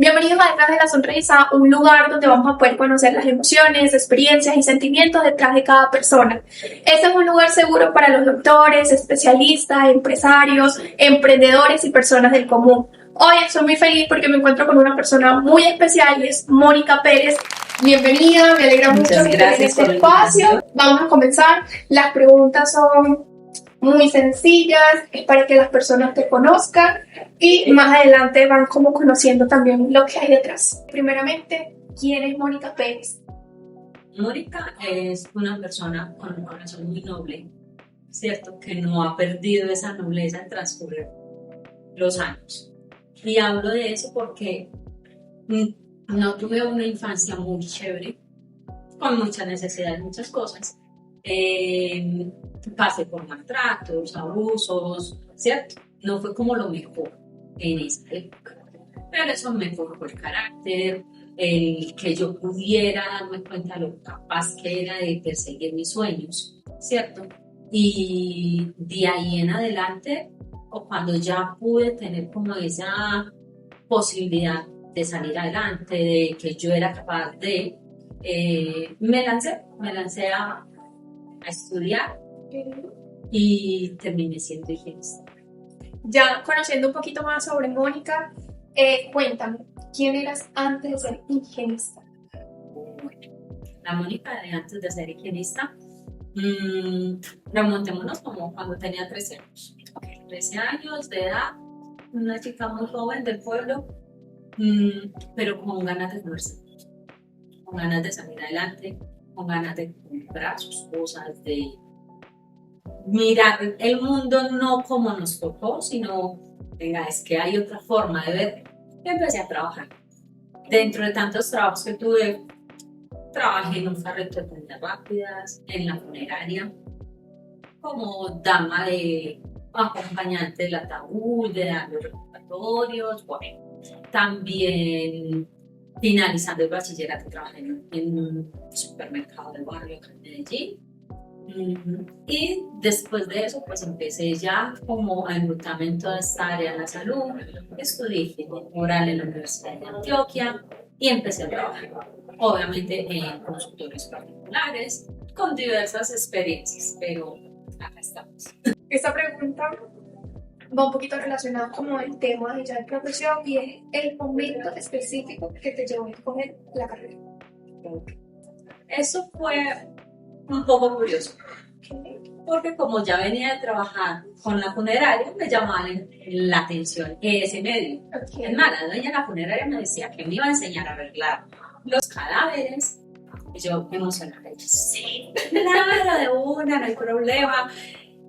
Bienvenidos a Detrás de la Sonrisa, un lugar donde vamos a poder conocer las emociones, experiencias y sentimientos detrás de cada persona. Este es un lugar seguro para los doctores, especialistas, empresarios, emprendedores y personas del común. Hoy estoy muy feliz porque me encuentro con una persona muy especial y es Mónica Pérez. Bienvenida, me alegra mucho que estés en este espacio. Vamos a comenzar. Las preguntas son muy sencillas, es para que las personas te conozcan y más adelante van como conociendo también lo que hay detrás. Primeramente, ¿quién es Mónica Pérez? Mónica es una persona con un corazón muy noble, ¿cierto? Que no ha perdido esa nobleza al transcurrir los años. Y hablo de eso porque no tuve una infancia muy chévere, con muchas necesidades, muchas cosas. Pasé por maltratos, abusos, ¿cierto? No fue como lo mejor en esa época. Pero eso me forjó el carácter, el que yo pudiera darme cuenta de lo capaz que era de perseguir mis sueños, ¿cierto? Y de ahí en adelante, o cuando ya pude tener como esa posibilidad de salir adelante, de que yo era capaz de, me lancé a estudiar y terminé siendo higienista. Ya conociendo un poquito más sobre Mónica, cuéntame, ¿quién eras antes de ser higienista? La Mónica de antes de ser higienista, remontémonos como cuando tenía 13 años. 13 años de edad, una chica muy joven del pueblo, pero con ganas de comerse, con ganas de salir adelante, con ganas de comprar sus cosas, de mirar el mundo no como nos tocó, sino, venga, es que hay otra forma de ver. Y empecé a trabajar. Dentro de tantos trabajos que tuve, trabajé en un carrito de comidas rápidas, en la funeraria, como dama de acompañante del ataúd, de dar los recuperatorios, bueno. También finalizando el bachillerato trabajé en un supermercado del barrio acá en Medellín. Y después de eso, pues empecé ya como a enrutarme en toda esta área de la salud. Estudié higiene oral en la Universidad de Antioquia y empecé a trabajar, obviamente en consultorios particulares, con diversas experiencias, pero acá estamos. Esta pregunta va un poquito relacionada como el tema de ya de profesión y es el momento específico que te llevó a escoger la carrera. Eso fue un poco curioso, porque como ya venía de trabajar con la funeraria, me llamaba la atención ese medio. Es más, la dueña de la funeraria me decía que me iba a enseñar a arreglar los cadáveres. Y yo emocionada, y yo, sí, claro, de una, no hay problema.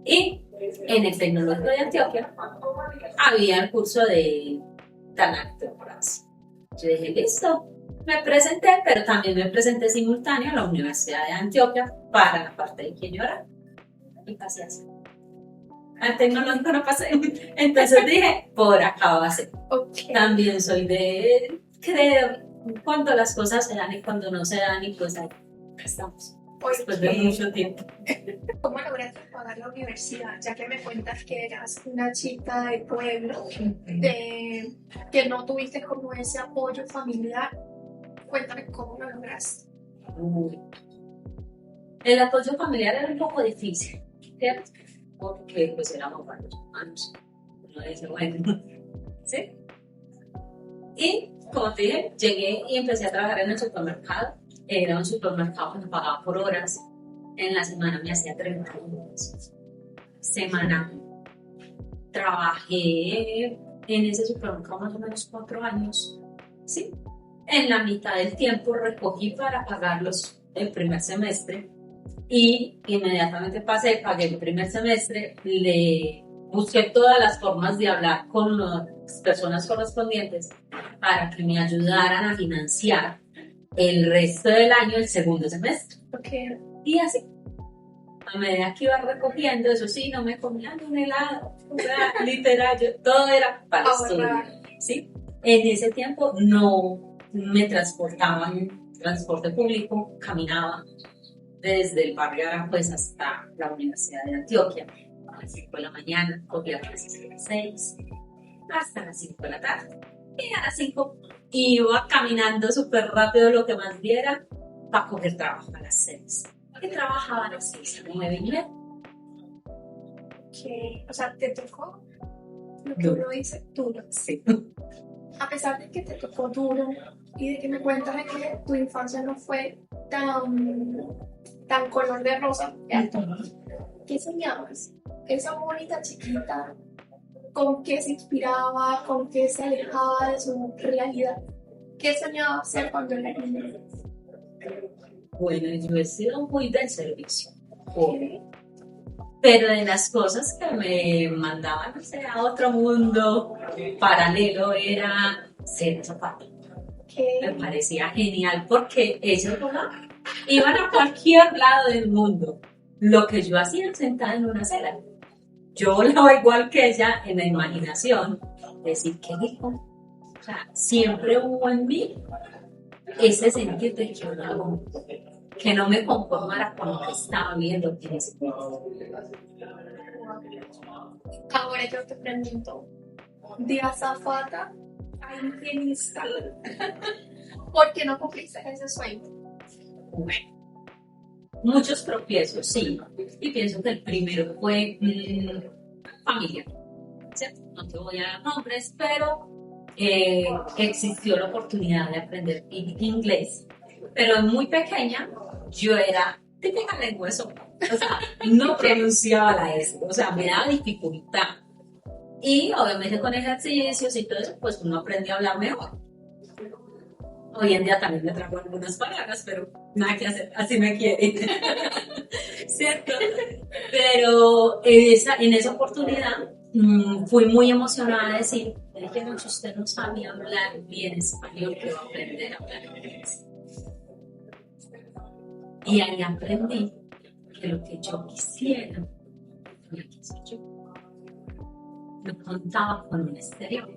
Y en el Tecnológico de Antioquia había el curso de tanatógrafos. Yo dije, listo. Me presenté, pero también me presenté simultáneo a la Universidad de Antioquia para la parte de higiene oral. Y pasé así. Al tecnológico no pasé. Entonces dije, por acá va a ser. Okay. También soy de creer cuando las cosas se dan y cuando no se dan, y pues ahí estamos. Después de mucho tiempo. ¿Cómo lograste pagar la universidad? Ya que me cuentas que eras una chica del pueblo, que no tuviste como ese apoyo familiar. Cuéntame cómo lo lograste. El apoyo familiar era un poco difícil, ¿cierto? Porque pues éramos varios hermanos. Uno dice, bueno, ¿sí? Y como te dije, llegué y empecé a trabajar en el supermercado. Era un supermercado que me pagaba por horas. En la semana me hacía 30 pesos. Semana. Trabajé en ese supermercado más o menos 4 años, ¿sí? En la mitad del tiempo recogí para pagarlos el primer semestre y inmediatamente pagué el primer semestre, le busqué todas las formas de hablar con las personas correspondientes para que me ayudaran a financiar el resto del año, el segundo semestre. Okay. Y así, a medida que iba recogiendo, eso sí, no me comía ni un helado, literal, todo era para estudio, ¿sí? En ese tiempo no me transportaban en transporte público, caminaba desde el barrio Aranjuez hasta la Universidad de Antioquia a las 5 de la mañana, cogía clases a las 6 hasta las 5 de la tarde. Y a las 5 iba caminando súper rápido lo que más diera para coger trabajo a las 6. Y trabajaba a las 6 a 9:30. O sea, te tocó lo que Duro. uno dice duro. Sí. A pesar de que te tocó duro y de que me cuentas de que tu infancia no fue tan color de rosa, ¿cierto? ¿Qué soñabas? Esa bonita chiquita, ¿con qué se inspiraba? ¿Con qué se alejaba de su realidad? ¿Qué soñaba ser cuando era niña? Bueno, yo he sido muy del servicio. Pero de las cosas que me mandaban, o sea, a otro mundo paralelo era ser zapata. Me parecía genial porque ellos iban a cualquier lado del mundo. Lo que yo hacía sentada en una acera. Yo volaba igual que ella en la imaginación. Decir, ¿qué dijo? O sea, siempre hubo en mí ese sentir de que yo no, que no me conformara con lo que estaba viendo en ese momento. Ahora yo te pregunto, de azafata a higienista, ¿por qué no cumpliste ese sueño? Bueno, muchos tropiezos, sí. Y pienso que el primero fue familia. ¿Cierto? No te voy a dar nombres, pero existió la oportunidad de aprender inglés. Pero muy pequeña yo era típica lengua de sopa. O sea, no pronunciaba la S. O sea, me daba dificultad. Y obviamente con ejercicios y todo eso, pues uno aprendió a hablar mejor. Hoy en día también me trago algunas palabras, pero nada que hacer, así me quiere. ¿Cierto? Pero en esa oportunidad fui muy emocionada de decir, que mucho usted no sabe hablar bien español, que va a aprender a hablar inglés. Y ahí aprendí que lo que yo quisiera, lo quise yo. No contaba con el exterior.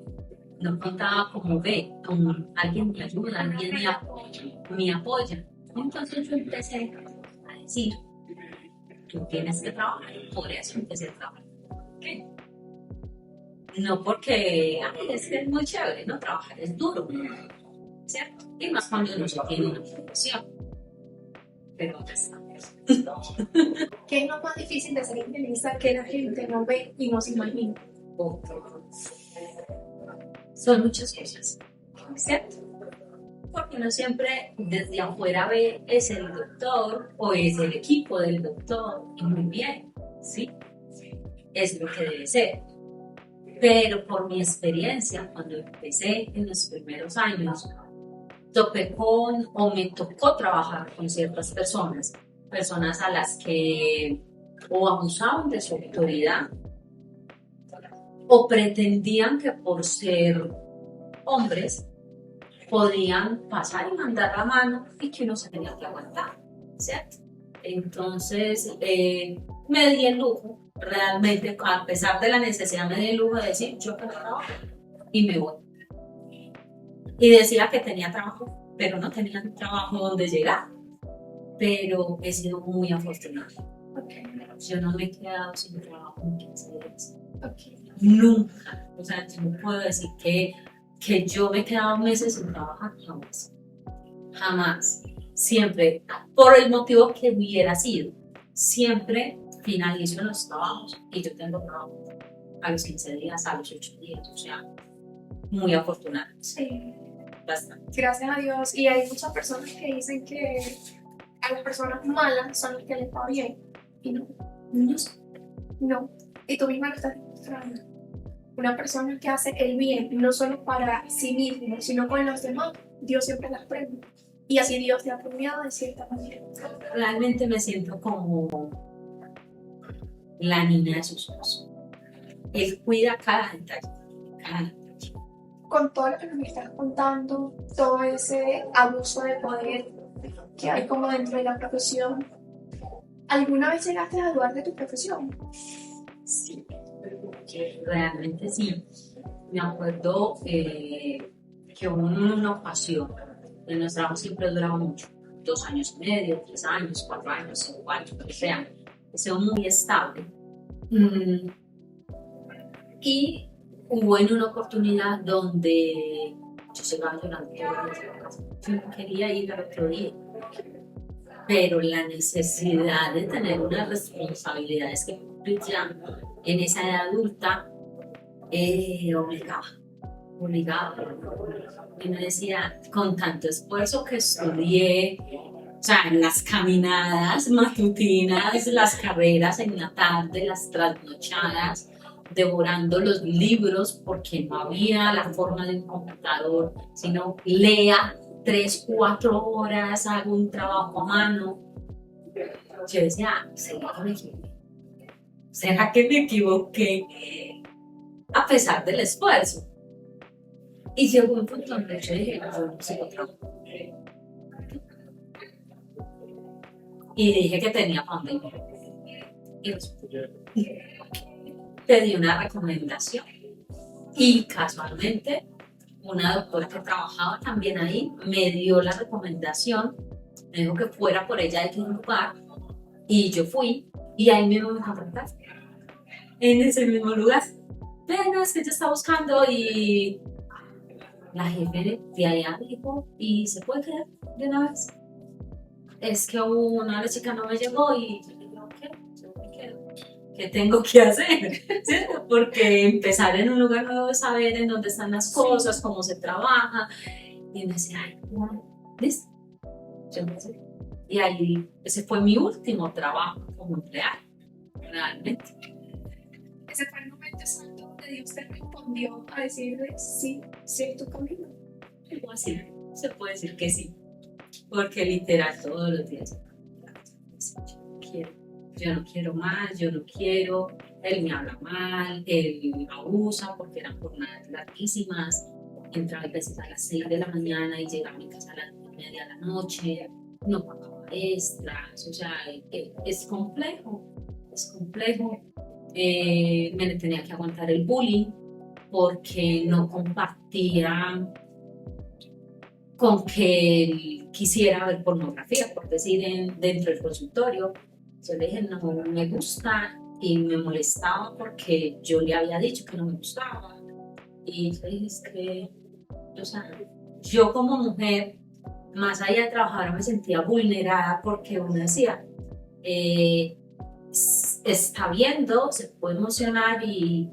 No contaba como ve, con alguien me ayuda, alguien me apoya. Entonces yo empecé a decir, tú tienes que trabajar, por eso empecé a trabajar. ¿Okay? No porque es que es muy chévere, no trabajar es duro, ¿cierto? Y más cuando no se tiene una profesión. Pero estamos. ¿Qué es lo más difícil de ser higienista que la gente no ve y no se imagina? Son muchas cosas, ¿cierto? Porque no siempre desde afuera ve es el doctor o es el equipo del doctor y muy bien, ¿sí? Es lo que debe ser. Pero por mi experiencia, cuando empecé en los primeros años, me tocó trabajar con ciertas personas a las que o abusaban de su autoridad o pretendían que por ser hombres podían pasar y mandar la mano y que uno se tenía que aguantar, ¿cierto? Entonces me di el lujo, realmente, a pesar de la necesidad, me di el lujo de decir, yo que no trabajo y me voy. Y decía que tenía trabajo, pero no tenía trabajo donde llegar. Pero he sido muy afortunada. Yo no me he quedado sin trabajo en 15 días. Nunca. O sea, yo no puedo decir que yo me he quedado meses sin trabajar, jamás. Jamás. Siempre, por el motivo que hubiera sido, siempre finalizo los trabajos y yo tengo trabajo a los 15 días, a los 8 días. O sea, muy afortunada. Sí. Bastante. Gracias a Dios. Y hay muchas personas que dicen que a las personas malas son las que les va bien. Y no. No. Y tú misma lo estás demostrando. Una persona que hace el bien, no solo para sí mismo, sino con los demás, Dios siempre las premia. Y así Dios te ha premiado de cierta manera. Realmente me siento como la niña de sus ojos. Él cuida cada detalle. Con todo lo que nos estás contando, todo ese abuso de poder que hay como dentro de la profesión, ¿alguna vez llegaste a dudar de tu profesión? Sí, realmente sí. Me acuerdo que hubo una ocasión, en los trabajos siempre duraba mucho, 2 años y medio, 3 años, 4 años, 5 años, lo que sea muy estable. Y hubo en una oportunidad donde yo llegaba llorando todos los días a la casa. Yo no quería ir al otro día, pero la necesidad de tener unas responsabilidades que cumplir ya en esa edad adulta obligaba. Y me decía, con tanto esfuerzo que estudié, o sea, las caminadas matutinas, las carreras en la tarde, las trasnochadas, devorando los libros porque no había la forma de un computador, sino lea 3, 4 horas, hago un trabajo a mano. Yo decía, ¿será que me equivoqué? A pesar del esfuerzo. Y llegó un punto donde yo dije, yo no sé trabajo. Y dije que tenía pandemia. Y pedí una recomendación. Y casualmente, una doctora que trabajaba también ahí me dio la recomendación, me dijo que fuera por ella a aquel lugar. Y yo fui, y ahí mismo me contrataste. En ese mismo lugar. Pero es que ella está buscando y la jefe de allá dijo, ¿y se puede quedar de una vez? Es que una chica no me llegó y yo dije, ok, yo me quedo. ¿Qué tengo que hacer? ¿Cierto? Porque empezar en un lugar nuevo es saber en dónde están las cosas, cómo se trabaja. Y me decía, ay, no, listo. Yo me sé. Y ahí, ese fue mi último trabajo como empleada, realmente. Ese fue el momento exacto donde Dios te respondió a decirle, sí, sigue tu camino. Así, se puede decir que sí. Porque literal todos los días yo no quiero más, yo no quiero, él me habla mal, él abusa porque eran jornadas larguísimas, entraba a veces a las 6 de la mañana y llegaba a mi casa a las 9:30 de la noche, no pagaba extras, o sea, es complejo, me tenía que aguantar el bullying porque no compartía con que él quisiera ver pornografía, por decir, dentro del consultorio. Yo le dije, no me gusta, y me molestaba porque yo le había dicho que no me gustaba. Y yo dije, es que, o sea, yo como mujer, más allá de trabajar, me sentía vulnerada porque uno decía, está viendo, se puede emocionar y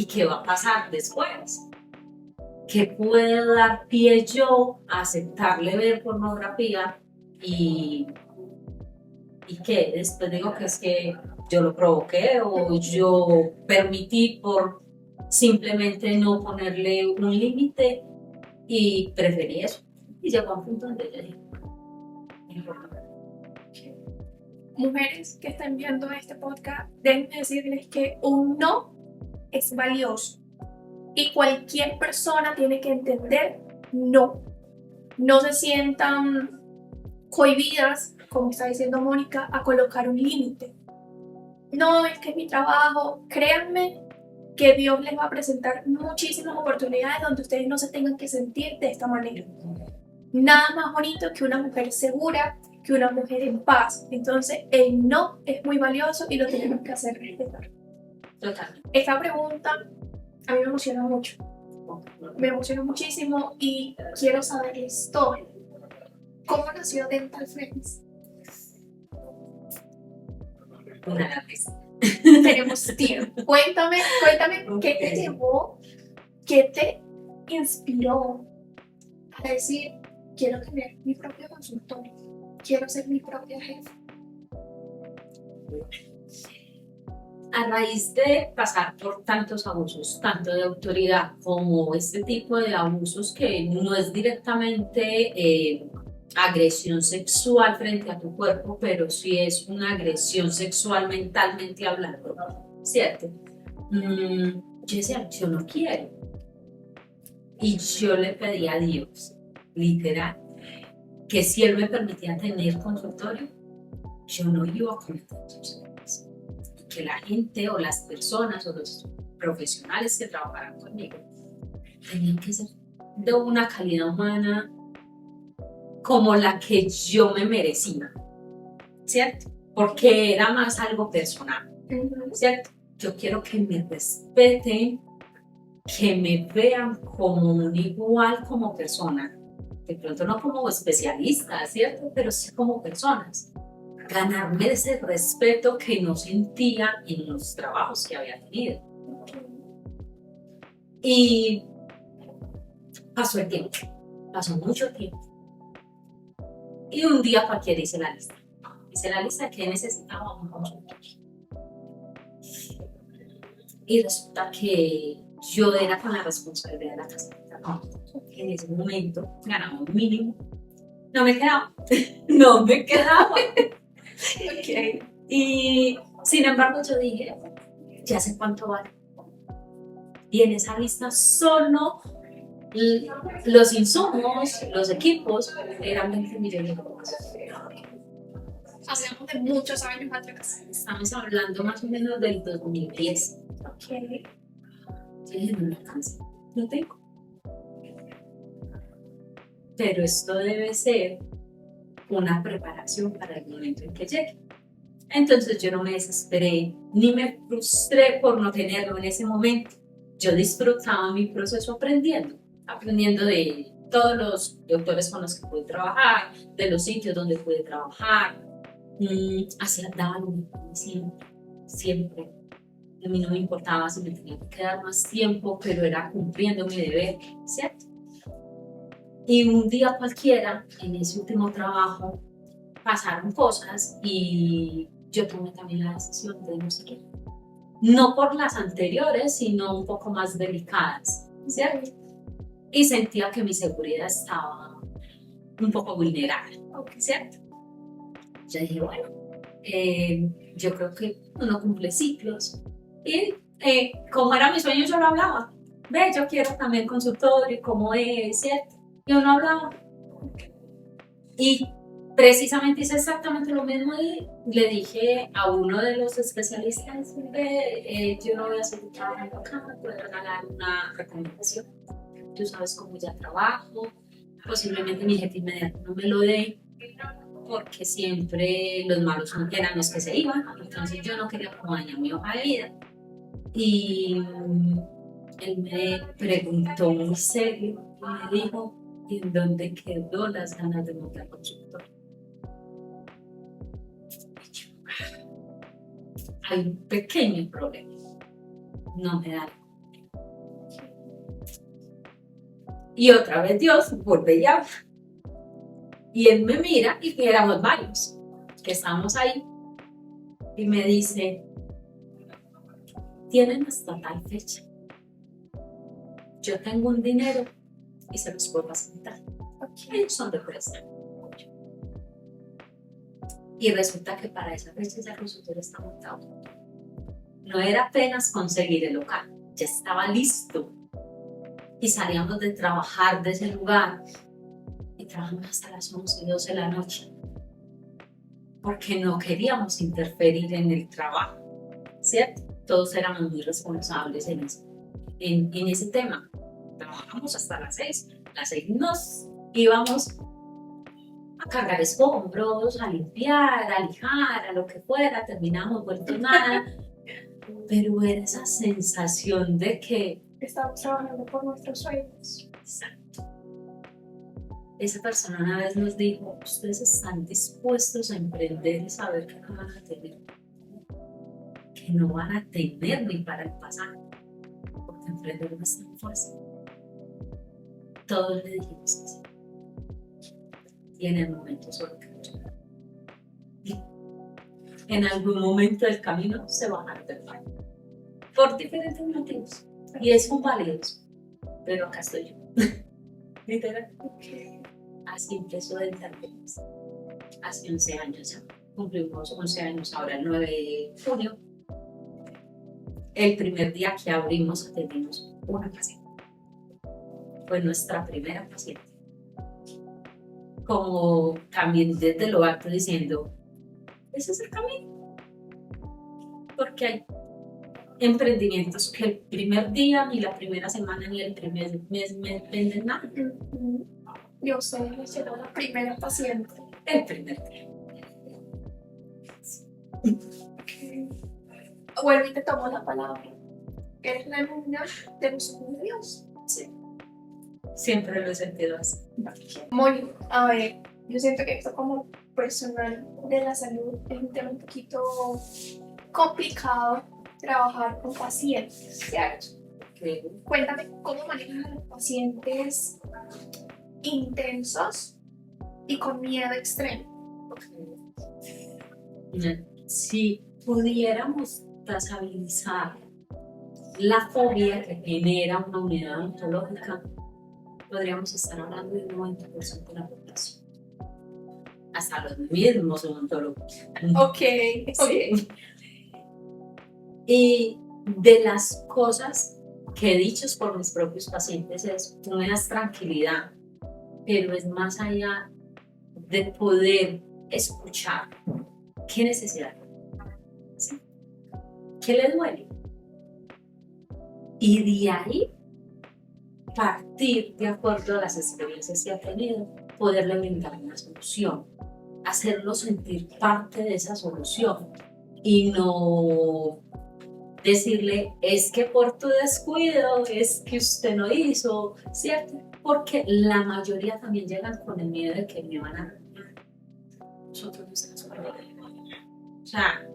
¿qué va a pasar después? ¿Qué puede dar pie yo a aceptarle ver pornografía y que después digo que es que yo lo provoqué o yo permití por simplemente no ponerle un límite y preferí eso? Y llegó a un punto donde yo dije, Mujeres que están viendo este podcast, déjenme decirles que un no es valioso. Y cualquier persona tiene que entender no. No se sientan cohibidas, como está diciendo Mónica, a colocar un límite. No, es que es mi trabajo. Créanme que Dios les va a presentar muchísimas oportunidades donde ustedes no se tengan que sentir de esta manera. Nada más bonito que una mujer segura, que una mujer en paz. Entonces, el no es muy valioso y lo tenemos que hacer respetar. total. Esta pregunta a mí me emociona mucho. Me emociona muchísimo y quiero saber la historia. ¿Cómo nació Dental Friends? Una lápiz. Tenemos tiempo. Cuéntame qué te llevó, qué te inspiró a decir, quiero tener mi propio consultorio, quiero ser mi propia jefa. A raíz de pasar por tantos abusos, tanto de autoridad como este tipo de abusos que no es directamente agresión sexual frente a tu cuerpo, pero sí es una agresión sexual mentalmente hablando, ¿cierto? Yo decía, yo no quiero. Y yo le pedí a Dios, literal, que si Él me permitía tener consultorio, yo no iba a cometer esos errores. Y que la gente o las personas o los profesionales que trabajaran conmigo tenían que ser de una calidad humana como la que yo me merecía, ¿cierto? Porque era más algo personal, ¿cierto? yo quiero que me respeten, que me vean como un igual como persona. De pronto no como especialista, ¿cierto? Pero sí como personas. Ganarme ese respeto que no sentía en los trabajos que había tenido. Y pasó el tiempo, pasó mucho tiempo. Y un día cualquiera hice la lista. Hice la lista que necesitaba un consultor. Y resulta que yo era con la responsabilidad de la casa. En ese momento ganaba un mínimo. No me quedaba. No me quedaba. Okay. Y sin embargo yo dije, ya sé cuánto vale. Y en esa lista solo los insumos, los equipos, eran 20 millones de pesos. Hablamos de muchos años atrás. Estamos hablando más o menos del 2010. Okay. Yo dije, no me alcanza, no tengo. Pero esto debe ser una preparación para el momento en que llegue. Entonces yo no me desesperé ni me frustré por no tenerlo en ese momento. Yo disfrutaba mi proceso aprendiendo de todos los doctores con los que pude trabajar, de los sitios donde pude trabajar. Así andaba siempre. A mí no me importaba si me tenía que quedar más tiempo, pero era cumpliendo mi deber, ¿cierto? Y un día cualquiera, en ese último trabajo, pasaron cosas y yo tomé también la decisión de no seguir. No por las anteriores, sino un poco más delicadas, ¿cierto? Y sentía que mi seguridad estaba un poco vulnerable, ¿cierto? Yo dije, bueno, yo creo que uno cumple ciclos. Y como era mi sueño, yo lo hablaba. Ve, yo quiero también consultorio, cómo es, ¿cierto? Y uno hablaba. Y precisamente hice exactamente lo mismo y le dije a uno de los especialistas, yo no voy a seguir trabajando acá, me puedes regalar una recomendación. Tú sabes cómo ya trabajo, posiblemente mi jefe inmediato no me lo dé, porque siempre los malos eran los que se iban, entonces yo no quería como dañar mi hoja de vida. Y él me preguntó muy serio y me dijo, ¿y en dónde quedó las ganas de montar consultor? Hay un pequeño problema, no me da. Y otra vez Dios vuelve y habla. Y él me mira y que éramos varios, que estábamos ahí. Y me dice, tienen hasta tal fecha. Yo tengo un dinero y se los puedo facilitar. Ellos son de préstamo. Y resulta que para esa fecha ese consultorio está montado. No era apenas conseguir el local, ya estaba listo. Y salíamos de trabajar de ese lugar y trabajamos hasta las 11 y 12 de la noche. Porque no queríamos interferir en el trabajo, ¿cierto? Todos éramos muy responsables en ese tema. Trabajamos hasta las 6. Las 6 nos íbamos a cargar escombros, a limpiar, a lijar, a lo que fuera. Terminamos vueltos nada. Pero era esa sensación de que estamos trabajando por nuestros sueños. Exacto. Esa persona una vez nos dijo, ustedes están dispuestos a emprender y saber que no van a tener, ni para el pasado, porque emprender no es tan fácil. Todos le dijimos así. Y en el momento solo que en algún momento del camino se bajaron del barco por diferentes motivos y son válidos, pero acá estoy yo. Literal. Así empezó Dentalpenis. Hace 11 años ya. Cumplimos 11 años ahora, el 9 de junio. El primer día que abrimos atendimos una paciente. Fue nuestra primera paciente. Como también desde lo alto diciendo, ese es el camino. Porque hay emprendimientos que el primer día, ni la primera semana, ni el primer mes me venden nada. Yo sé, me hicieron la primera paciente. El primer día. Vuelvo y te tomo la palabra. Eres la luna de los ojos de Dios. Sí, siempre lo he sentido así. Moni, a ver, yo siento que esto como personal de la salud es un tema un poquito complicado trabajar con pacientes, ¿cierto? Okay. Cuéntame cómo manejas a los pacientes intensos y con miedo extremo. Si pudiéramos trazabilizar la fobia que genera una unidad ontológica, podríamos estar hablando de un 90% de la población. Hasta los mismos odontólogos. Ok. Sí. Y de las cosas que he dicho por mis propios pacientes es, tú me das tranquilidad, pero es más allá de poder escuchar qué necesidad, ¿sí? ¿Qué le duele? Y de ahí partir de acuerdo a las experiencias que ha tenido, poderle brindar una solución, hacerlo sentir parte de esa solución y no decirle es que por tu descuido, es que usted no hizo, ¿cierto? Porque la mayoría también llegan con el miedo de que me van a regañar. Nosotros no estamos para regañar. O sea,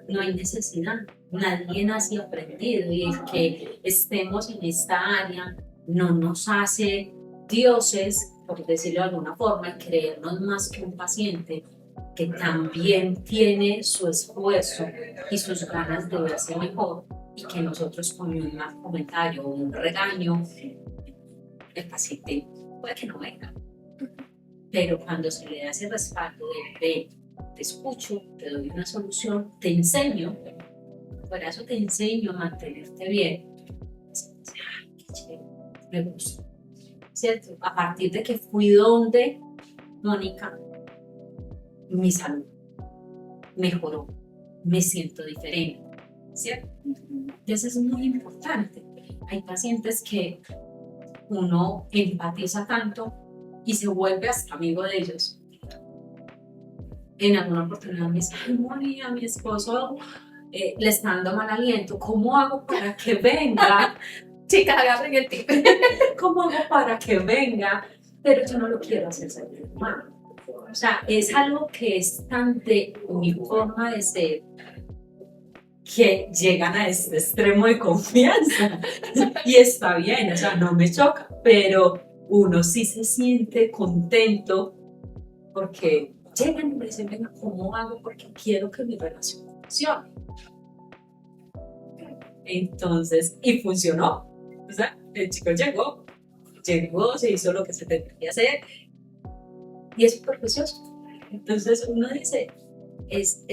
no hay necesidad. Nadie nace aprendido y el que estemos en esta área no nos hace dioses, por decirlo de alguna forma, y creernos más que un paciente que también tiene su esfuerzo y sus ganas de verse mejor y que nosotros con un mal comentario o un regaño, el paciente puede que no venga. Pero cuando se le da ese respaldo de te escucho, te doy una solución, te enseño, por eso te enseño a mantenerte bien, ay, qué chévere, me gusta, ¿cierto? A partir de que fui donde Mónica, mi salud mejoró, me siento diferente, ¿cierto? Entonces es muy importante. Hay pacientes que uno empatiza tanto y se vuelve hasta amigo de ellos. En alguna oportunidad me dice, ay, Moni, a mi esposo le está dando mal aliento, ¿cómo hago para que venga? Chicas, agarren el tip. ¿Cómo hago para que venga? Pero yo no lo quiero hacer sentir mal. O sea, es algo que es tan de mi forma de ser que llegan a este extremo de confianza y está bien, o sea, no me choca, pero uno sí se siente contento porque llegan y me dicen, venga, ¿cómo hago? Porque quiero que mi relación funcione. Entonces, y funcionó. O sea, el chico llegó, se hizo lo que se tenía que hacer y es súper precioso. Entonces uno dice, es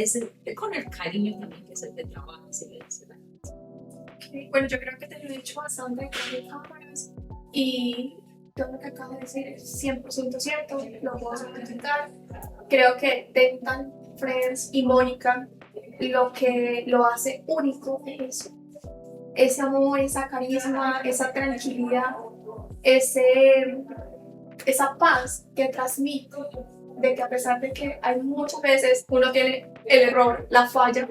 con el cariño también que se te trabaja, se le dice. Okay. Bueno, yo creo que te lo he dicho bastante con mis cámaras y todo lo que acabas de decir es 100% cierto, lo puedo certificar. Creo que Dental Friends y Mónica lo que lo hace único es eso. Ese amor, esa carisma, esa tranquilidad, esa paz que transmite, de que a pesar de que hay muchas veces uno tiene el error, la falla,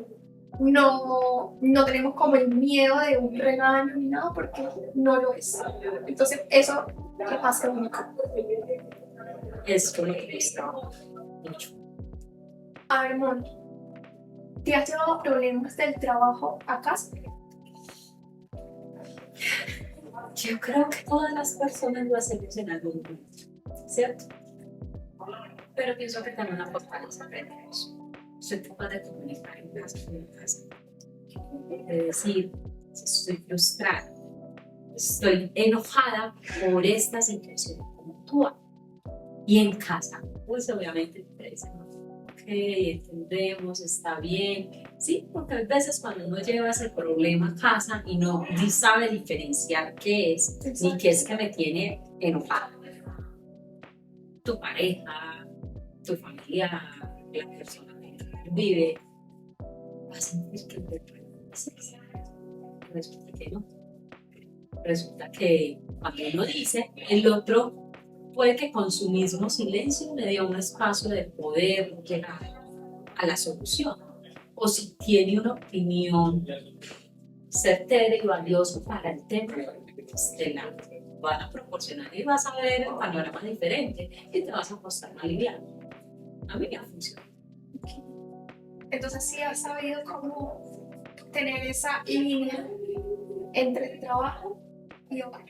no tenemos como el miedo de un regaño ni nada porque no lo es. Entonces eso es más que único. Es con lo que gusta mucho. A ver, Mon, ¿te has llevado problemas del trabajo a casa? Yo creo que todas las personas lo hacemos en algún momento, ¿cierto? Pero pienso que también una fortaleza aprendemos. Soy capaz de comunicar en casa con mi casa. De decir, estoy frustrada, estoy enojada por esta situación como tú. Y en casa, pues obviamente te dicen, ok, entendemos, está bien. Sí, porque a veces cuando uno lleva ese problema a casa y no sabe diferenciar qué es, ni qué es que me tiene enojada. Tu pareja, tu familia, la persona que vive, va a sentir que te resulta que no. Resulta que cuando uno dice, el otro puede que con su mismo silencio le dio un espacio de poder llegar a la solución. o si tiene una opinión certera y valiosa para el tema, pues te la van a proporcionar y vas a ver el panorama diferente y te vas a mostrar más liviano. A mí me ha funcionado. Entonces sí has sabido cómo tener esa línea entre trabajo y hogar.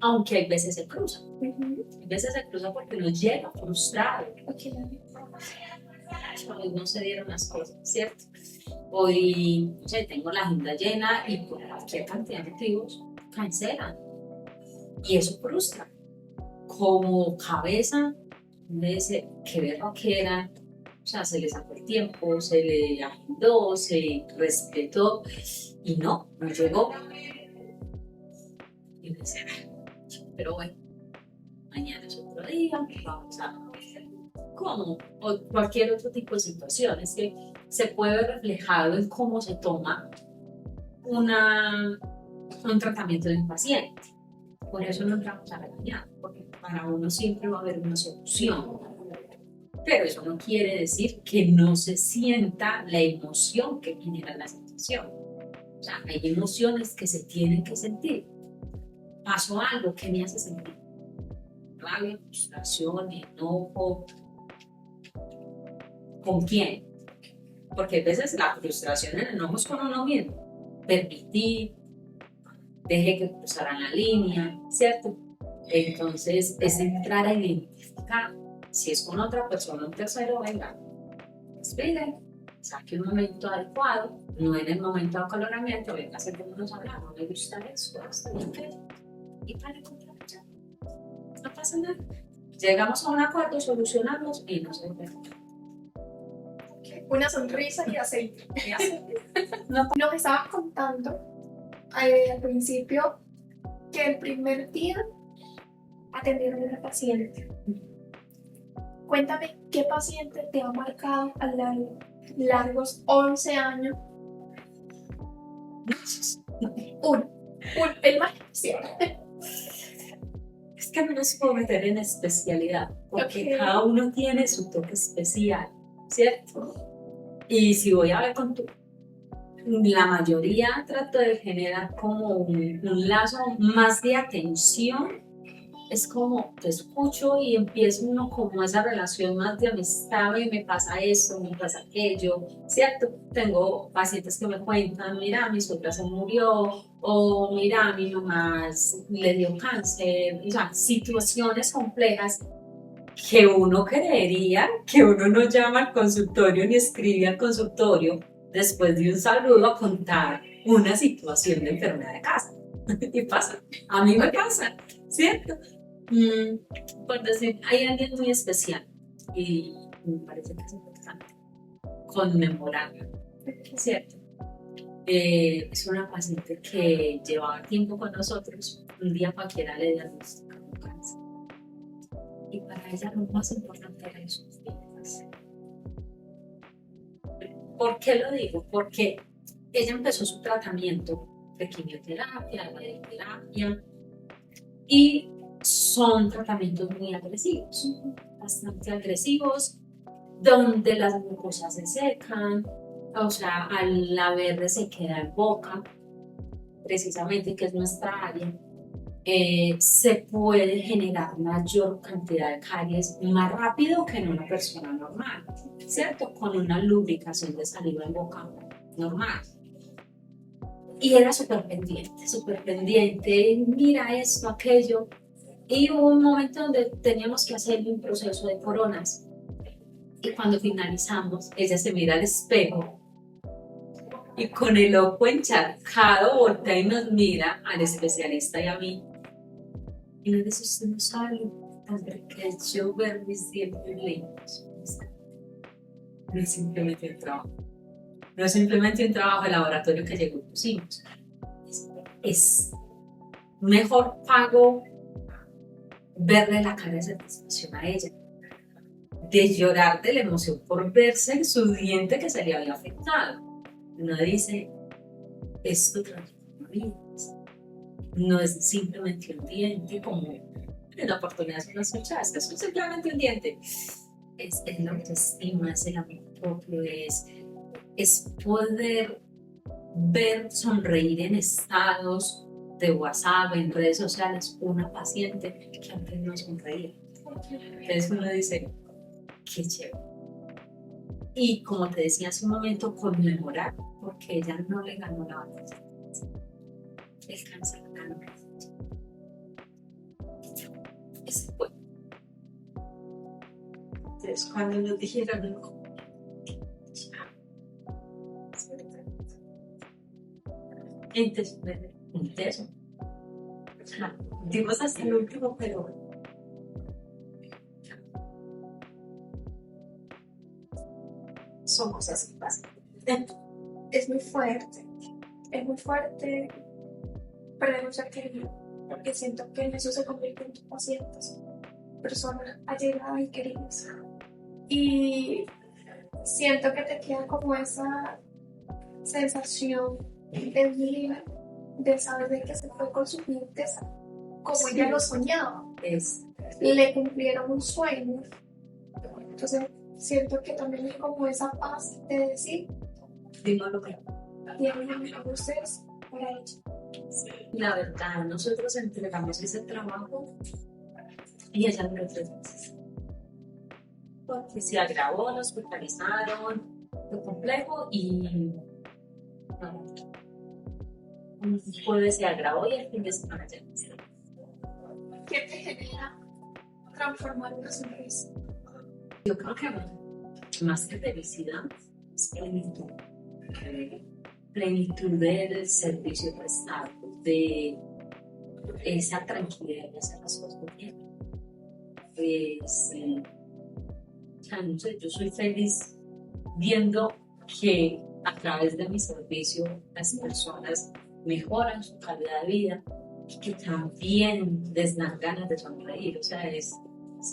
Aunque hay veces se cruza. Ujú. A veces se cruza porque uno llega frustrado. Ok. Hoy no se dieron las cosas, ¿cierto? Hoy, no sé, tengo la agenda llena y por cualquier cantidad de motivos cancelan. Y eso frustra. Como cabeza, uno dice, qué berraquera. O sea, se le sacó el tiempo, se le agendó, se respetó y no llegó. Y uno dice, pero bueno, mañana es otro día, vamos a como o cualquier otro tipo de situaciones que se puede ver reflejado en cómo se toma un tratamiento de un paciente. Por eso no entramos a regañar, porque para uno siempre va a haber una solución. Pero eso no quiere decir que no se sienta la emoción que genera la situación. O sea, hay emociones que se tienen que sentir. Pasó algo que me hace sentir rabia, frustración, enojo. ¿Con quién? Porque a veces la frustración y el enojo es con uno mismo. Permití, dejé que cruzaran la línea, ¿cierto? Entonces es entrar a identificar. Si es con otra persona, un tercero, venga, respire, saque un momento adecuado, no en el momento de acaloramiento, venga, sentémonos a hablar, no me gusta eso, esto y aquello, y para encontrar ya. No pasa nada. Llegamos a un acuerdo, solucionamos y no se ve. Una sonrisa y aceite. No. Nos estabas contando al principio que el primer día atendieron a una paciente. Cuéntame qué paciente te ha marcado a lo largos 11 años. Uno, el más especial. Es que no nos puedo meter en especialidad, porque Ok. cada uno tiene su toque especial, ¿cierto? Y si voy a ver con tu, la mayoría trato de generar como un lazo más de atención. Es como te escucho y empiezo uno como esa relación más de amistad y me pasa esto, me pasa aquello, ¿cierto? Tengo pacientes que me cuentan, mira, mi suegra se murió, o mira, mi mamá le dio cáncer, o sea, situaciones complejas que uno creería que uno no llama al consultorio ni escribe al consultorio después de un saludo a contar una situación de enfermedad de casa. Y pasa, a mí me pasa, ¿cierto? Por decir, hay alguien muy especial y me parece que es importante conmemorarla, ¿cierto? Es una paciente que llevaba tiempo con nosotros, un día cualquiera le diagnosticaron cáncer y para ella lo más importante eran sus dientes. ¿Por qué lo digo? Porque ella empezó su tratamiento de quimioterapia, de radioterapia y son tratamientos muy agresivos, bastante agresivos, donde las mucosas se secan, o sea, al la verde se queda en boca, precisamente que es nuestra área, se puede generar mayor cantidad de caries más rápido que en una persona normal, ¿cierto? Con una lubricación de saliva en boca normal. Y era súper pendiente, mira esto, aquello. Y hubo un momento donde teníamos que hacer un proceso de coronas. Y cuando finalizamos, ella se mira al espejo y con el ojo encharcado voltea y nos mira al especialista y a mí. Y nos dice, usted no sabe lo que es yo ver mis dientes lentos. No es simplemente un trabajo. No es simplemente un trabajo de laboratorio que llegó y pusimos. Es mejor pago verle la cara de satisfacción a ella, de llorar de la emoción por verse en su diente que se le había afectado. Uno dice, esto transforma vidas. No es simplemente un diente como en la oportunidad de una escuchada, es que es simplemente un diente. Es la autoestima, es el amor propio, es poder ver sonreír en estados de WhatsApp, en redes sociales, una paciente que antes no sonreía. Entonces uno dice, qué chévere. Y como te decía hace un momento, conmemorar, porque ella no le ganó la batalla. El cáncer ganó. Ese fue. Entonces cuando nos dijeron, no, entonces, dimos hasta el último, pero somos así, básicamente. Es muy fuerte. Es muy fuerte perder un ser querido, porque siento que en eso se convierten tus pacientes, personas allegadas y queridas. Y siento que te queda como esa sensación de vida, de saber de que se fue con su limpieza, como Sí. ella lo soñaba. Es, Le cumplieron un sueño. Entonces, siento que también es como esa paz de decir, digo lo que tienen ustedes para ella. la verdad, nosotros entregamos ese trabajo y ella duró 3 meses. Porque se agravó, nos hospitalizaron, fue complejo y no, un jueves se agravó y el fin de semana ya no. ¿Qué te genera transformar una sonrisa? Yo creo que más que felicidad es plenitud. Plenitud del servicio prestado, de esa tranquilidad de hacer las cosas bien. Pues, o sea, no sé, yo soy feliz viendo que a través de mi servicio las personas mejoran su calidad de vida y que también les dan ganas de sonreír. O sea, es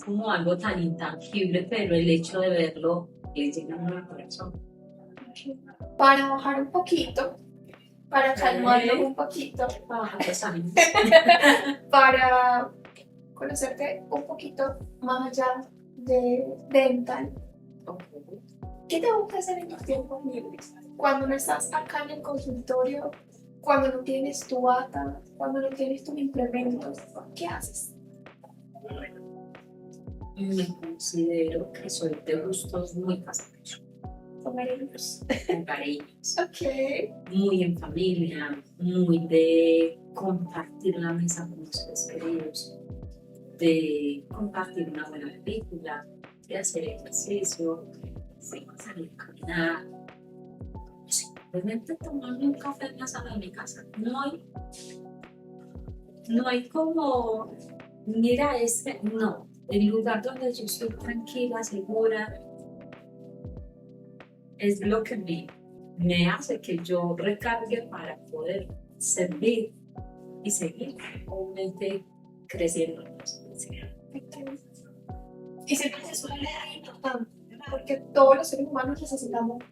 como algo tan intangible, pero el hecho de verlo les llega a mi corazón. Para bajar un poquito, para calmarlo un poquito, Los ánimos. para conocerte un poquito más allá de dental. ¿Qué te gusta hacer en tus tiempos libres? Cuando no estás acá en el consultorio, cuando no tienes tu bata, cuando no tienes tus implementos, ¿qué haces? Me considero que soy de gustos muy pasajeros, Hogareños. hogareños, Ok. muy en familia, muy de compartir la mesa con los seres queridos, de compartir una buena película, de hacer ejercicio, de salir a caminar, simplemente tomarme un café en la sala de mi casa. No hay como, mira, no, el lugar donde yo estoy tranquila, segura, es lo que me hace que yo recargue para poder servir y seguir obviamente creciendo. Y siento que eso es importante, porque todos los seres humanos necesitamos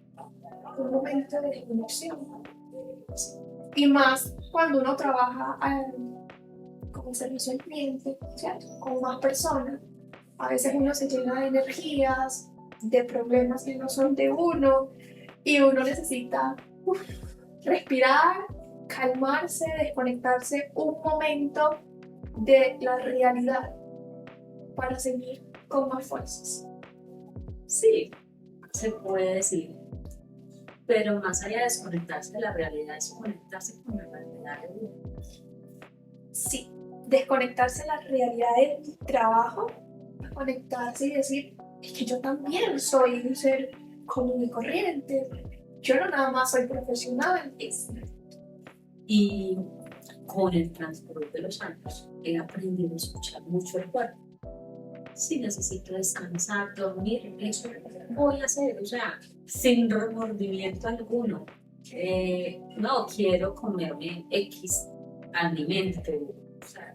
un momento de desconexión. Y más cuando uno trabaja como servicio al cliente, ¿cierto? Con más personas. A veces uno se llena de energías, de problemas que no son de uno, y uno necesita respirar, calmarse, desconectarse un momento de la realidad para seguir con más fuerzas. Sí, se puede decir. Pero más allá de desconectarse de la realidad, es conectarse con la realidad de uno. Sí, desconectarse de la realidad del trabajo, conectarse y decir, es que yo también soy un ser común y corriente. Yo no nada más soy profesional. Y con el transcurso de los años he aprendido a escuchar mucho el cuerpo. Si necesito descansar, dormir, eso voy a hacer, o sea, sin remordimiento alguno. No quiero comerme X alimento, o sea,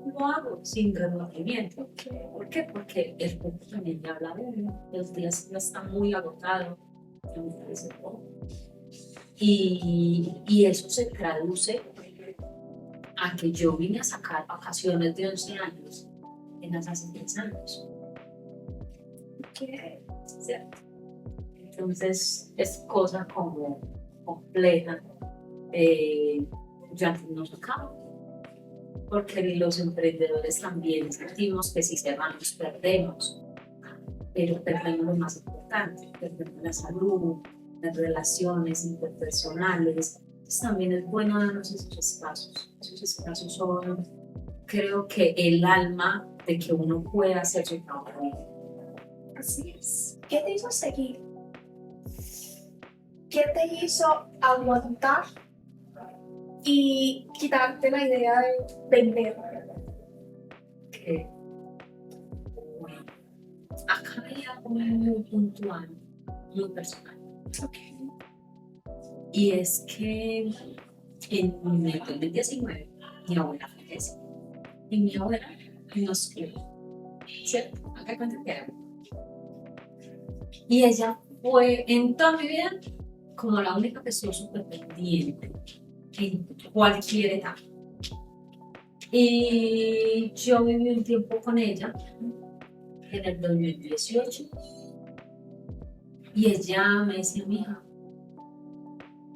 lo hago sin remordimiento. ¿Por qué? Porque el cuerpo también me habla de uno, los días no está muy agotado, y eso se traduce a que yo vine a sacar vacaciones de 11 años en hace 10 años. ¿Qué? ¿Cierto? Entonces es cosa como compleja. Yo antes no tocaba, porque los emprendedores también sentimos que si cerramos perdemos, pero perdemos lo más importante, perdemos la salud, las relaciones interpersonales. Entonces también es bueno darnos esos espacios son, creo que el alma de que uno pueda hacer su trabajo. Así es. ¿Qué te hizo seguir? ¿Qué te hizo aguantar y quitarte la idea de vender? Que, bueno, acá hay algo muy puntual, muy personal. Okay. Y es que en el 2019 mi abuela falleció. Y mi abuela nos crió, ¿cierto? Acá cuenta que era. Y ella fue en toda mi vida como la única que estuvo súper pendiente en cualquier etapa. Y yo viví un tiempo con ella en el 2018 y ella me decía, mija,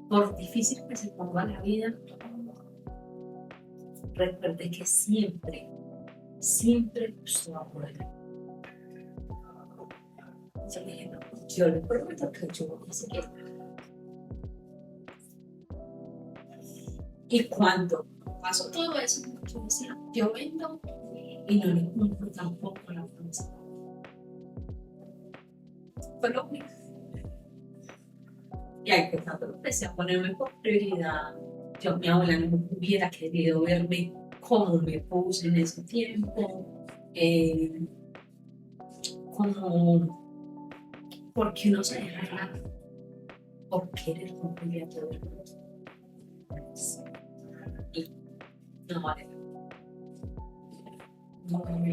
por difícil que se ponga la vida, recuerde que siempre usted va a poder. Yo le dije, no, yo le prometo que yo voy a seguir. Y cuando pasó todo eso, yo decía, yo vendo y no le cumplo tampoco la promesa. Fue lo único. Y ahí que tanto empecé a ponerme por prioridad. Yo, mi abuela no hubiera querido verme como me puse en ese tiempo, como porque uno se deja por querer cumplir a todo el mundo. Y no vale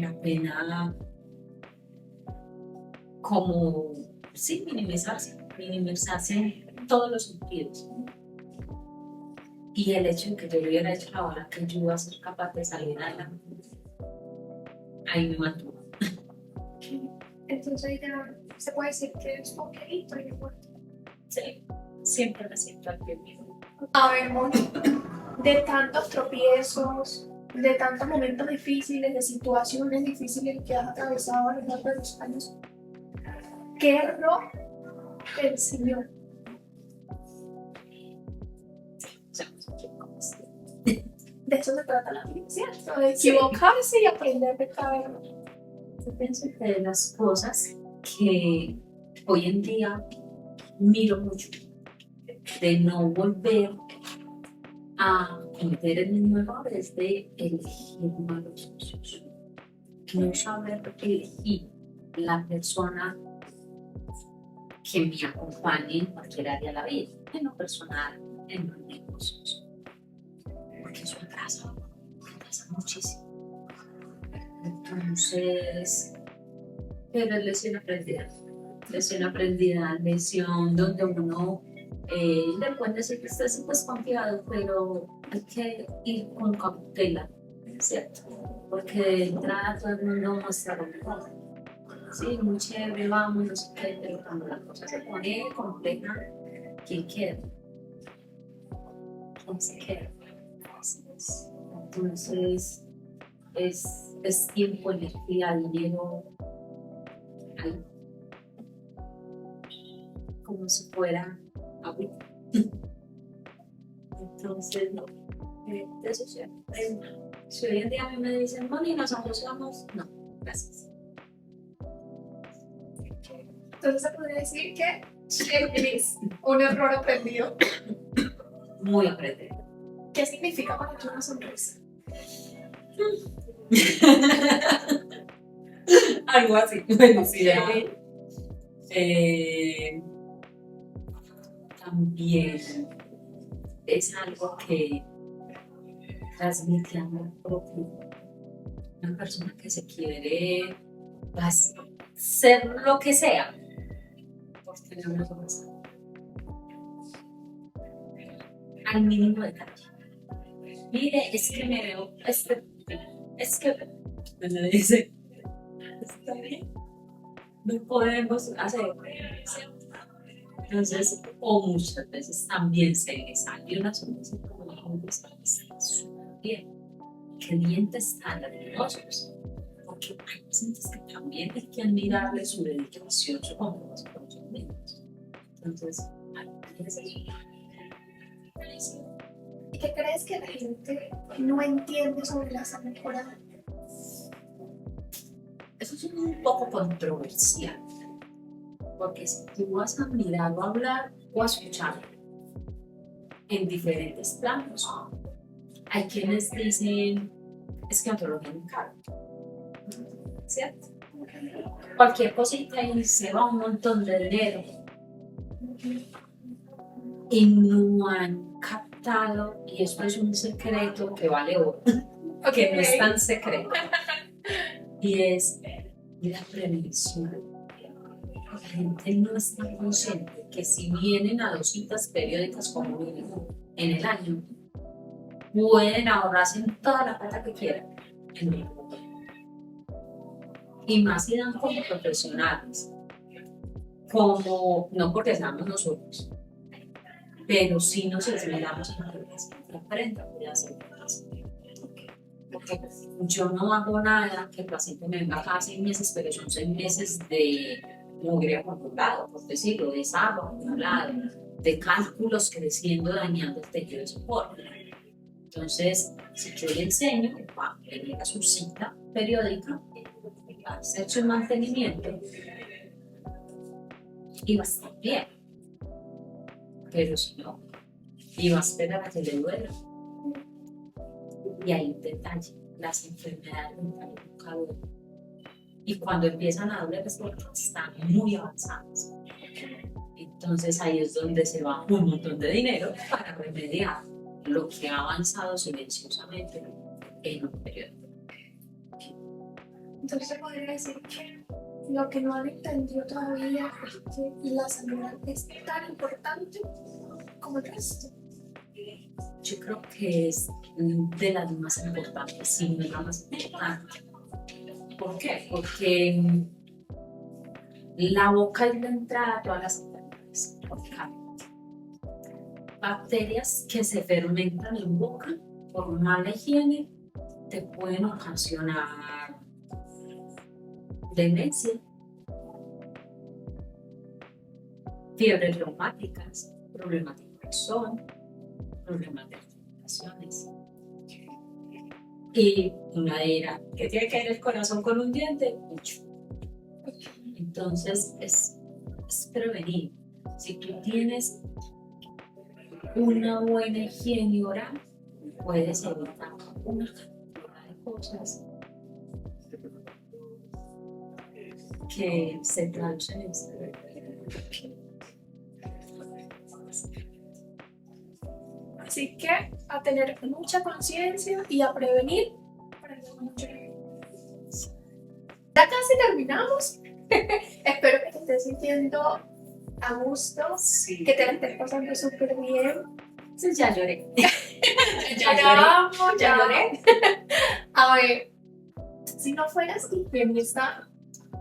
la pena como, sí, minimizarse en todos los sentidos. Y el hecho de que yo lo hubiera hecho ahora, que yo iba a ser capaz de salir adelante, ahí me mantuvo. Entonces ya se puede decir que es ok, estoy de acuerdo. Sí, siempre me siento al pie mío. A ver, Moni, de tantos tropiezos, de tantos momentos difíciles, de situaciones difíciles que has atravesado a lo largo de los años, ¿qué error te enseñó? De eso se trata la vida, ¿cierto? De equivocarse y aprender de cada error. Yo pienso que de las cosas que hoy en día miro mucho, de no volver a cometer el mismo error, es de elegir malos socios. No saber elegir la persona que me acompañe en cualquier área de la vida, en lo personal, en los negocios. Porque eso atrasa muchísimo. Entonces, pero es lección aprendida, lección donde uno le puede decir que usted es desconfiado, pero hay que ir con cautela, ¿cierto? Porque de entrada todo el mundo muestra lo mejor. Sí, muy chévere, vamos, no sé qué, pero cuando la cosa se pone compleja, ¿quién queda? ¿Quién se queda? Entonces, es tiempo, energía, dinero, ahí, como si fuera agua. Entonces, no, de eso se aprende. Si hoy en día a mí me dicen, Moni, nos asociamos, no, gracias. Entonces se podría decir que es un error aprendido. Muy aprendido. ¿Qué significa para ti una sonrisa? Algo así, felicidad. También es algo que transmite amor propio. Una persona que se quiere ser lo que sea por tener una sonrisa. Al mínimo detalle. Mire, es que me veo, es que me dice, está bien, no podemos hacer, Entonces, o muchas veces también se les sale una sonrisa como está súper bien. Qué bien te están los negocios. Porque hay pacientes que también hay que admirarle su dedicación, su compromiso con los médicos. Entonces, es eso. ¿Y qué crees que la gente no entiende sobre la salud oral? Eso es un poco controversial. Porque si tú vas a mirar o hablar o a escuchar en diferentes planos, hay quienes dicen, es que odontología es caro, ¿cierto? Cualquier cosita y se va un montón de dinero y no han captado, y esto es un secreto que vale oro, que no es tan secreto, y es la prevención. La gente no está consciente que si vienen a 2 citas periódicas como mínimo en el año, pueden ahorrarse toda la plata que quieran en el mundo. Y más si dan como profesionales, como, no porque seamos nosotros, pero sí nos esmeramos en que el paciente aprenda a cuidarse de la paciente. Porque yo no hago nada que el paciente me venga cada 6 meses, pero son 6 meses de mugre acumulado, por decirlo, de sarro acumulado, de cálculos creciendo, dañando el tejido de soporte. Entonces, si yo le enseño, va a venir a su cita periódica, va a hacer su mantenimiento y va a estar bien. Pero si no, y va a esperar a que le duela. Y hay un detalle, las enfermedades mentales nunca duelen. Y cuando empiezan a doler es porque están muy avanzadas. Entonces ahí es donde se va un montón de dinero para remediar lo que ha avanzado silenciosamente en un periodo. Entonces se podría decir que lo que no han entendido todavía es que la salud es tan importante como el resto. Yo creo que es de las más importantes, si no la más importante. ¿Por qué? Porque la boca es la entrada a todas las enfermedades. Bacterias que se fermentan en boca por mala higiene te pueden ocasionar demencia, fiebres reumáticas, problemas de corazón, problemas de articulaciones. Y una dirá, ¿qué tiene que ver el corazón con un diente? Mucho. Entonces es prevenir. Si tú tienes una buena higiene oral, puedes evitar una cantidad de cosas que se traducen en salud. Así que a tener mucha conciencia y a prevenir para que no mucho. Ya casi terminamos. Espero que te estés sintiendo a gusto, Sí. que te la estés pasando súper bien. Entonces ya lloré. Ya lloré. A ver, si no fueras higienista,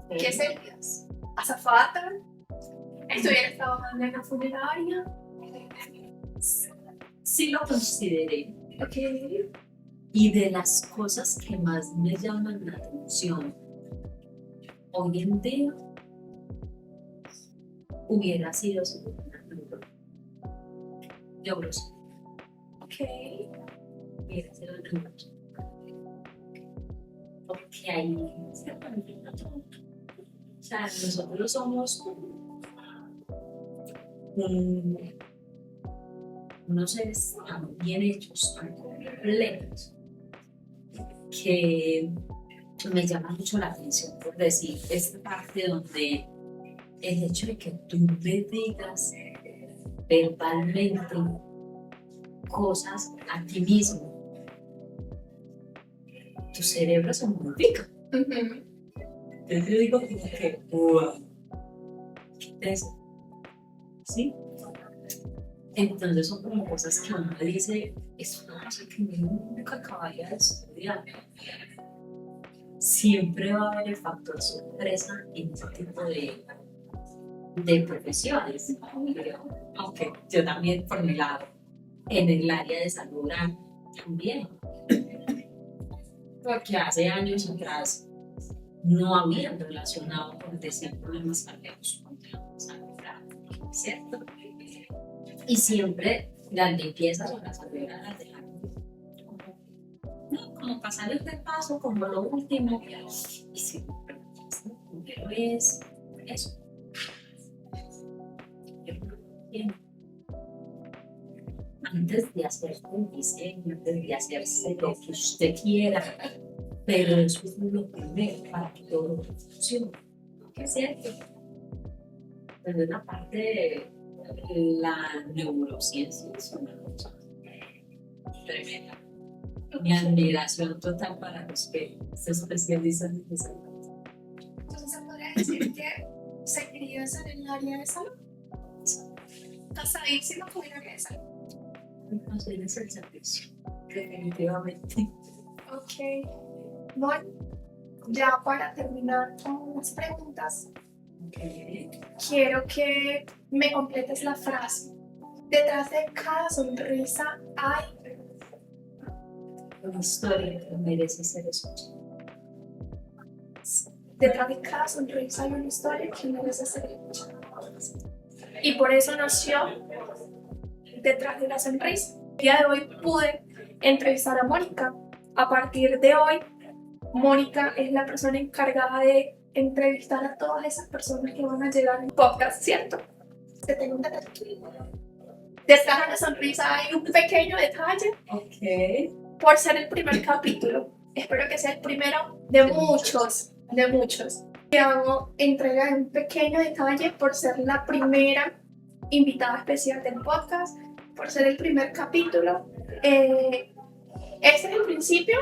¿qué serías? ¿Azafata? ¿Estuvieras trabajando en la funeraria? Sí lo consideré. Ok. Y de las cosas que más me llaman la atención hoy en día, hubiera sido neuros. Ok. Hubiera sido neuros. Porque ahí se conecta todo. O sea, nosotros somos unos seres tan bien hechos, tan completos, que me llama mucho la atención por decir esta parte donde el hecho de que tú le digas verbalmente cosas a ti mismo, tu cerebro se modifica. Entonces yo digo como que, wow, ¿qué es eso? ¿Sí? Entonces son como cosas que uno dice, es una cosa que nunca acabaría de estudiar. Siempre va a haber el factor sorpresa en ese tipo de profesiones, aunque yo también por mi lado, en el área de salud oral también, porque hace años atrás no habían relacionado, por decir, problemas cardíacos con temas sanguíneos, ¿cierto? Y siempre las limpiezas o las salud oral las dejaron como pasar el paso, como lo último, y siempre, pero es eso. Antes de hacerse un diseño, antes de hacerse lo que usted quiera, pero eso es lo primero para que todo funcione. ¿Qué es cierto? Desde una parte de la neurociencia es una cosa tremenda. Mi admiración total para los que se especializan en esa parte. Entonces se podría decir que seguirías en el área de salud. Casadísima con el área de salud. Entonces es el servicio, definitivamente. Ok. Bueno, ya para terminar con las preguntas, quiero que me completes la frase. Detrás de cada sonrisa hay Una historia que merece ser escuchada. Detrás de cada sonrisa hay una historia que merece ser escuchada. Y por eso nació Detrás de la Sonrisa. El día de hoy pude entrevistar a Mónica. A partir de hoy, Mónica es la persona encargada de entrevistar a todas esas personas que van a llegar al podcast, ¿cierto? Te tengo un detalle. Detrás de la sonrisa hay un pequeño detalle. Ok. Por ser el primer capítulo. Espero que sea el primero de muchos. Te hago entrega de un pequeño detalle por ser la primera invitada especial del podcast, por ser el primer capítulo. Este es el principio,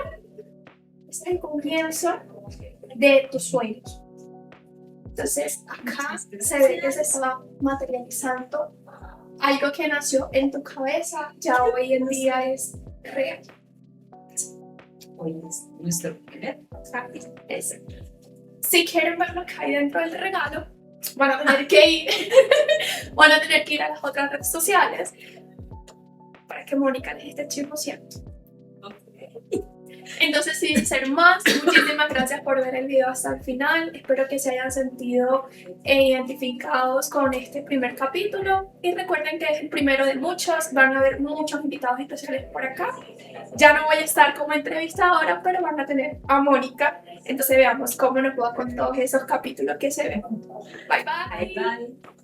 este es el comienzo de tus sueños. Entonces acá se ve que se está materializando algo que nació en tu cabeza, ya hoy en día es real. Hoy es nuestro primer Ese. Si quieren ver lo que hay dentro del regalo, van a tener que ir, van a tener que ir a las otras redes sociales para que Mónica les esté chismoseando. Entonces, sin ser más, muchísimas gracias por ver el video hasta el final. Espero que se hayan sentido identificados con este primer capítulo. Y recuerden que es el primero de muchos. Van a haber muchos invitados especiales por acá. Ya no voy a estar como entrevistadora, pero van a tener a Mónica. Entonces veamos cómo nos va con todos esos capítulos que se ven. Bye, bye. Bye.